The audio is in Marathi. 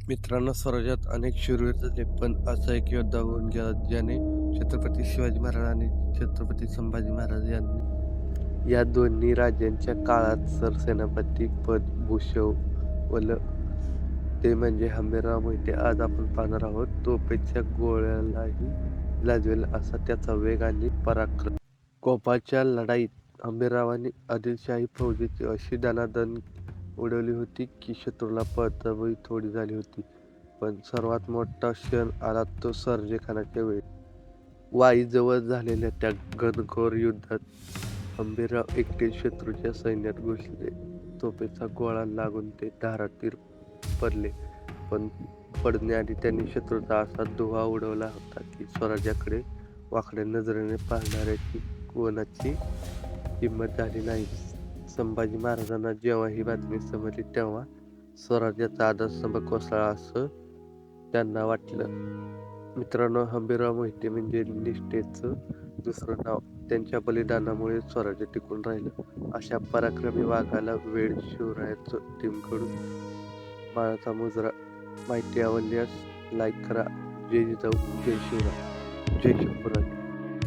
मित्रांनो, स्वराज्यात अनेक शूरवीर झाले, पण असा एक योद्धा होऊन गेला ज्याने छत्रपती शिवाजी महाराज आणि छत्रपती संभाजी महाराज यांनी या दोन्ही राजांच्या काळात सरसेनापती पद भूषवलं. ते म्हणजे हंबीरराव मोहिते. आज आपण पाहणार आहोत तोफेच्या गोळ्यालाही लाजवेल असा त्याचा वेग आणि पराक्रम. कोपाच्या लढाईत हंबीररावांनी आदिलशाही फौजेची अशी दणादण उडवली होती की शत्रूला पळताही थोडी झाली होती. पण सर्वात मोठा क्षण आला तो सर्जेखानाच्या वेळी. वाईजवळ झालेल्या त्या घनघोर युद्धात हंबीरराव एकटे शत्रूच्या सैन्यात घुसले. तोफेचा गोळा लागून ते धारातीर पडले, पण पडण्याआधी त्यांनी शत्रूचा असा धुव्वा उडवला होता की स्वराज्याकडे वाकड्या नजरेने पाहणाऱ्याची कोणाची हिंमत झाली नाही. संभाजी महाराजांना जेव्हा ही बातमी समजली तेव्हा स्वराज्याचा आधारस्तंभ कोसळला असं त्यांना वाटलं. मित्रांनो, हंबीरराव मोहिते म्हणजे निष्ठेचं दुसरं नाव. त्यांच्या बलिदानामुळे स्वराज्य टिकून राहिलं. अशा पराक्रमी वाघाला वेड शिवरायांचं टीमकडून मानाचा मुजरा. माहिती आवडल्यास लाईक करा. जय जिजाऊ, जय शिवराय, जय शिवराय.